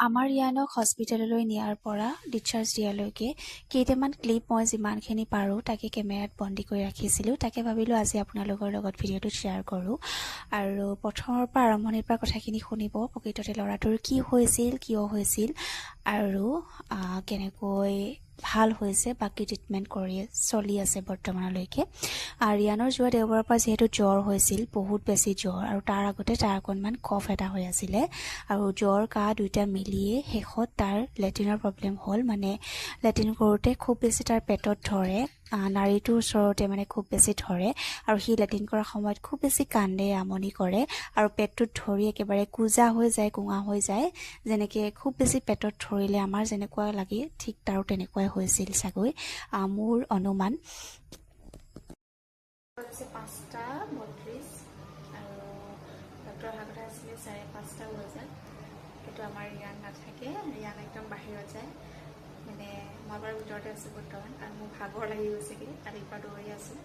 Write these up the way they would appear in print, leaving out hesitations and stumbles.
আমাৰ ৰিয়ানক হস্পিটেললৈ নিয়াৰ পৰা ডিছচাৰ্জ দিয়ালৈকে কেইটামান ক্লিপ মই যিমানখিনি পাৰোঁ তাকে কেমেৰাত বন্দী কৰি ৰাখিছিলোঁ। তাকে ভাবিলোঁ আজি আপোনালোকৰ লগত ভিডিঅ'টো শ্বেয়াৰ কৰোঁ আৰু প্ৰথমৰ পৰা আৰম্ভণিৰ পৰা কথাখিনি শুনিব, প্ৰকৃততে ল'ৰাটোৰ কি হৈছিল, কিয় হৈছিল আৰু কেনেকৈ ভাল হৈছে, বাকী ট্ৰিটমেণ্ট কৰি চলি আছে বৰ্তমানলৈকে। ৰিয়ানৰ যোৱা দেওবাৰৰ পৰা যিহেতু জ্বৰ হৈছিল, বহুত বেছি জ্বৰ, আৰু তাৰ আগতে তাৰ অকণমান কফ এটা হৈ আছিলে আৰু জ্বৰ কাহ দুইটা মিলিয়ে শেষত তাৰ লেট্ৰিনৰ প্ৰব্লেম হ'ল। মানে লেট্ৰিন কৰোঁতে খুব বেছি তাৰ পেটত ধৰে, নাড়ীটোৰ ওচৰতে মানে খুব বেছি ধৰে আৰু সি লেট্ৰিন কৰাৰ সময়ত খুব বেছি কান্দে, আমনি কৰে আৰু পেটটোত ধৰি একেবাৰে কোজা হৈ যায়, কোঙা হৈ যায়। যেনেকৈ খুব বেছি পেটত ধৰিলে আমাৰ যেনেকুৱা লাগে ঠিক তাৰো তেনেকুৱাই হৈছিল চাগৈ, মোৰ অনুমান। 5:32 আৰু ডক্টৰ অহা কথা আছিলে 5:30 বজাত, কিন্তু আমাৰ ৰিয়ান নাথাকে, ৰিয়ান একদম বাহিৰত যায়। মানে মই বাৰু ভিতৰতে আছোঁ বৰ্তমান আৰু মোৰ ভাগৰ লাগি গৈছেগৈ, কালিৰ পৰা দৌৰি আছোঁ।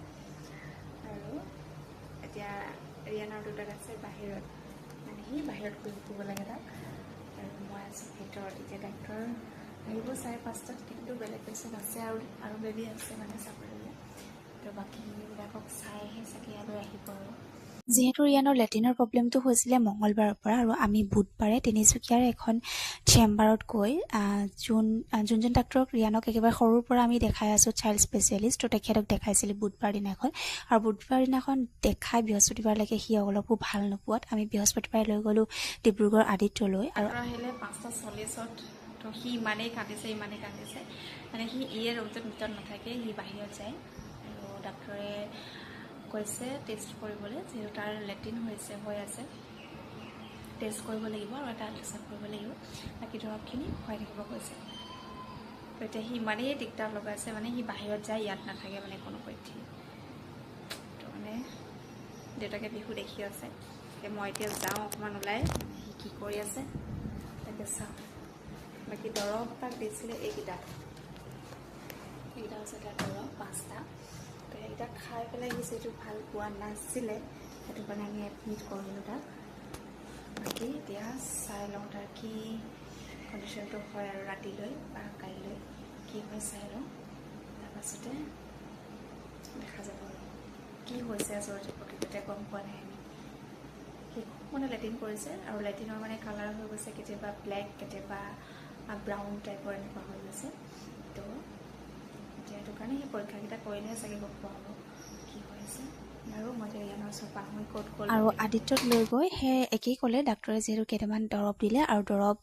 আৰু এতিয়া ৰিয়ানৰ দেউতাক আছে বাহিৰত, মানে সি বাহিৰত ঘূৰি ফুৰিব লাগে তাক, আৰু মই আছোঁ ভিতৰত। এতিয়া ডাক্তৰ আহিব 5:30, কিন্তু বেলেগ পেচেণ্ট আছে আৰু বেবী আছে মানে চাবলগীয়া, তো বাকীবিলাকক চাইহে চাগে ইয়ালৈ আহিব। আৰু যিহেতু ৰিয়ানৰ লেট্ৰিনৰ প্ৰব্লেমটো হৈছিলে মঙলবাৰৰ পৰা, আৰু আমি বুধবাৰে তিনিচুকীয়াৰ এখন চেম্বাৰত গৈ যোনজন ডাক্তৰক ৰিয়ানক একেবাৰে সৰুৰ পৰা আমি দেখাই আছোঁ, চাইল্ড স্পেচিয়েলিষ্ট, তো তেখেতক দেখাইছিলোঁ বুধবাৰ দিনাখন। আৰু বুধবাৰ দিনাখন দেখাই বৃহস্পতিবাৰলৈকে সি অলপো ভাল নোপোৱাত আমি বৃহস্পতিবাৰে লৈ গ'লোঁ ডিব্ৰুগড় আদিত্যলৈ। আৰু আহিলে 5:40, তো সি ইমানেই কান্দিছে মানে সি ৰুমটোত ভিতৰত নাথাকে, সি বাহিৰত যায়। আৰু ডাক্তৰে কৈছে টেষ্ট কৰিবলৈ, যিহেতু তাৰ লেট্ৰিন হৈ আছে, টেষ্ট কৰিব লাগিব আৰু এটা আল্ট্ৰাচাউণ্ড কৰিব লাগিব, বাকী দৰৱখিনি খুৱাই থাকিব কৈছে। তো এতিয়া সি ইমানেই দিগদাৰ লগাইছে, মানে সি বাহিৰত যায়, ইয়াত নাথাকে মানে কোনোপধ্যেই। তো মানে দেউতাকে বিহু দেখি আছে, মই এতিয়া যাওঁ অকণমান ওলাই, সি কি কৰি আছে তাকে চাওঁ। বাকী দৰৱ তাক দিছিলে এইকেইটা হৈছে তাৰ দৰৱ 5টা। তো সেইকেইটা খাই পেলাই সি যিহেতু ভাল পোৱা নাছিলে, সেইটো কাৰণে আমি এডমিট কৰিলোঁ তাক। বাকী এতিয়া চাই লওঁ তাৰ কি কণ্ডিশ্যনটো হয় আৰু ৰাতিলৈ বা কাইলৈ কি হয় চাই লওঁ, তাৰপাছতে দেখা যাব আৰু কি হৈছে আচলতে প্ৰকৃততে গম পোৱা নাই আমি। সি খুব মানে লেট্ৰিন কৰিছে আৰু লেট্ৰিনৰ মানে কালাৰ হৈ গৈছে, কেতিয়াবা ব্লেক, কেতিয়াবা ব্ৰাউন টাইপৰ এনেকুৱা হৈ গৈছে। তো এতিয়া সেইটো কাৰণে সেই পৰীক্ষাকেইটা কৰিলেহে চাগে গম পোৱা হ'ব কি হৈছে। আৰু মই এতিয়া ৰিয়ানৰ ওচৰত পাহৰি ক'ত গ'ল আৰু আদিত্যত লৈ গৈ সেই একেই ক'লে ডাক্তৰে, যিহেতু কেইটামান দৰৱ দিলে আৰু দৰৱ